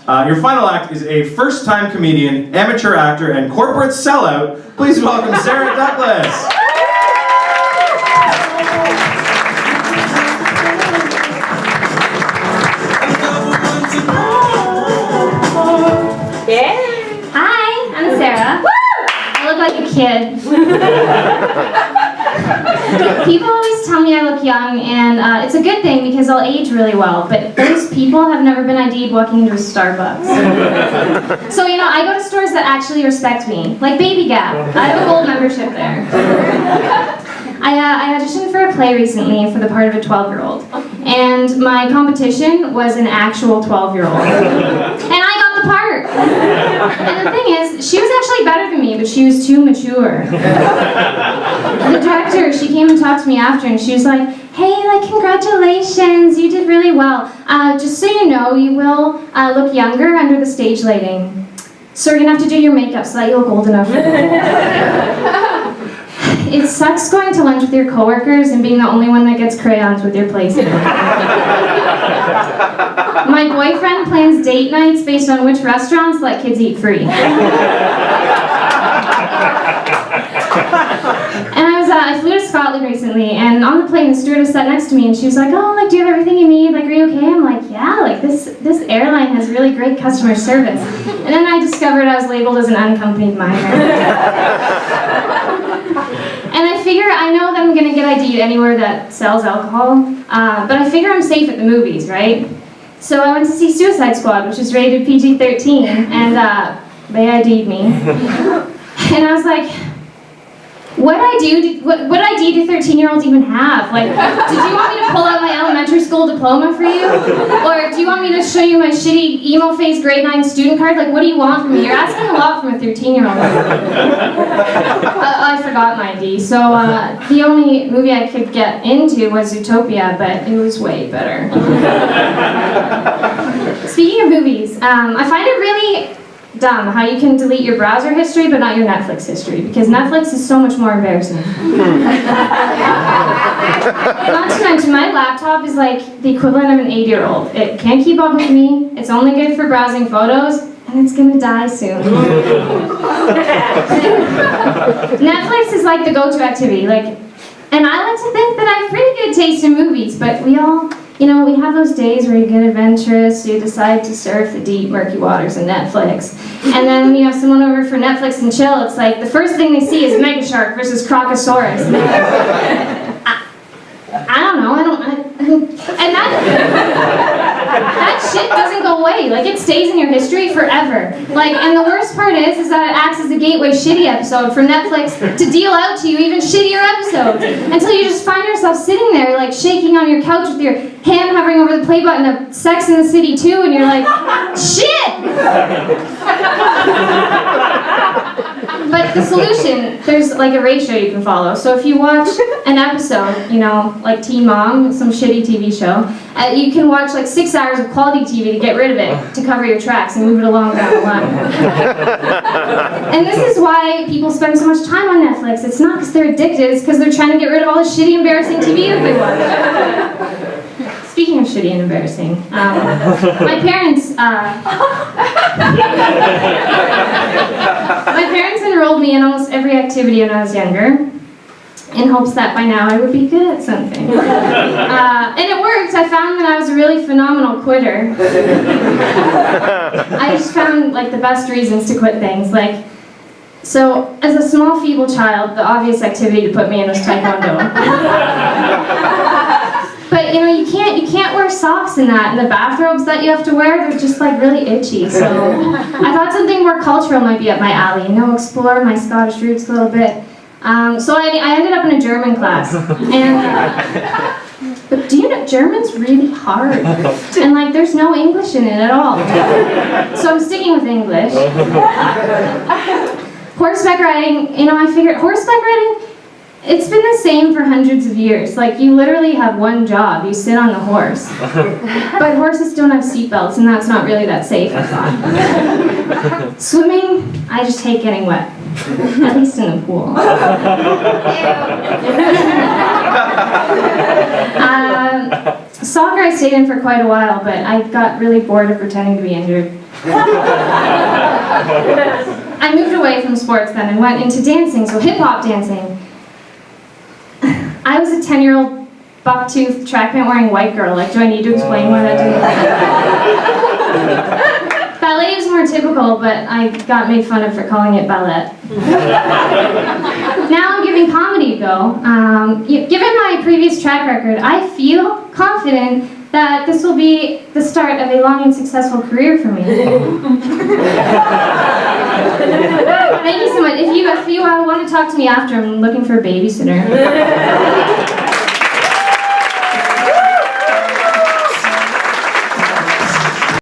Your final act is a first-time comedian, amateur actor, and corporate sellout. Please welcome Sara Douglas. Yeah. Hi, I'm Sara. I look like a kid. People always tell me I look young, and it's a good thing because I'll age really well, but those people have never been ID'd walking into a Starbucks. So, I go to stores that actually respect me, like Baby Gap. I have a gold membership there. I auditioned for a play recently for the part of a 12-year-old, and my competition was an actual 12-year-old. And I got the part. And the thing is, she was actually better than me, but she was too mature. The director, she came and talked to me after, and she was like, hey, congratulations, you did really well. Just so you know, you will look younger under the stage lighting. So we're gonna have to do your makeup so that you look old enough for it. It sucks going to lunch with your coworkers and being the only one that gets crayons with your place. My boyfriend plans date nights based on which restaurants let kids eat free. And I flew to Scotland recently, and on the plane, the stewardess sat next to me, and she was like, oh, do you have everything you need? Are you okay? I'm like, yeah, this airline has really great customer service. And then I discovered I was labeled as an unaccompanied minor. And I know that I'm gonna get ID'd anywhere that sells alcohol, but I figure I'm safe at the movies, right? So I went to see Suicide Squad, which is rated PG-13, and they ID'd me. And I was like, what ID do 13-year-olds even have? Did you want me to pull out my elementary school diploma for you? Or do you want me to show you my shitty emo-faced grade 9 student card? What do you want from me? You're asking a lot from a 13-year-old. I forgot my ID, so the only movie I could get into was Zootopia, but it was way better. Speaking of movies, I find it really dumb how you can delete your browser history but not your Netflix history, because Netflix is so much more embarrassing. Not to mention, my laptop is like the equivalent of an 8-year-old. It can't keep up with me, it's only good for browsing photos, and it's gonna die soon. Netflix is like the go-to activity, and I like to think that I have pretty good taste in movies, but we all, we have those days where you get adventurous, so you decide to surf the deep, murky waters of Netflix. And then when you have someone over for Netflix and chill, it's like the first thing they see is Mega Shark versus Crocosaurus. I don't know, and that shit doesn't go away. It stays in your history forever. And the worst part is that it acts as a gateway shitty episode for Netflix to deal out to you even shittier episodes, until you just find yourself sitting there, shaking on your couch with your hand hovering over the play button of Sex and the City 2, and you're like, shit! But the solution, there's a ratio you can follow. So if you watch an episode, like Teen Mom, some shitty TV show, you can watch 6 hours of quality TV to get rid of it, to cover your tracks and move it along down the line. And this is why people spend so much time on Netflix. It's not because they're addicted, it's because they're trying to get rid of all the shitty, embarrassing TV that they watch. Speaking of shitty and embarrassing, my parents enrolled me in almost every activity when I was younger, in hopes that by now I would be good at something. And it worked. I found that I was a really phenomenal quitter. I just found the best reasons to quit things. So as a small, feeble child, the obvious activity to put me in was Taekwondo. But you can't wear socks in that, and the bathrobes that you have to wear, they're just really itchy. So I thought something more cultural might be up my alley, explore my Scottish roots a little bit. So I ended up in a German class, and but do you know German's really hard, and there's no English in it at all. So I'm sticking with English. Horseback riding, I figured horseback riding, it's been the same for hundreds of years. You literally have one job, you sit on the horse. But horses don't have seatbelts, and that's not really that safe, I thought. Swimming, I just hate getting wet. At least in the pool. Soccer I stayed in for quite a while, but I got really bored of pretending to be injured. I moved away from sports then and went into dancing, so hip-hop dancing. I was a 10-year-old buck-toothed track pant wearing white girl. Like, do I need to explain why that didn't Ballet is more typical, but I got made fun of for calling it ballet. Now I'm giving comedy a go. Given my previous track record, I feel confident that this will be the start of a long and successful career for me. Thank you so much. If you want to talk to me after, I'm looking for a babysitter.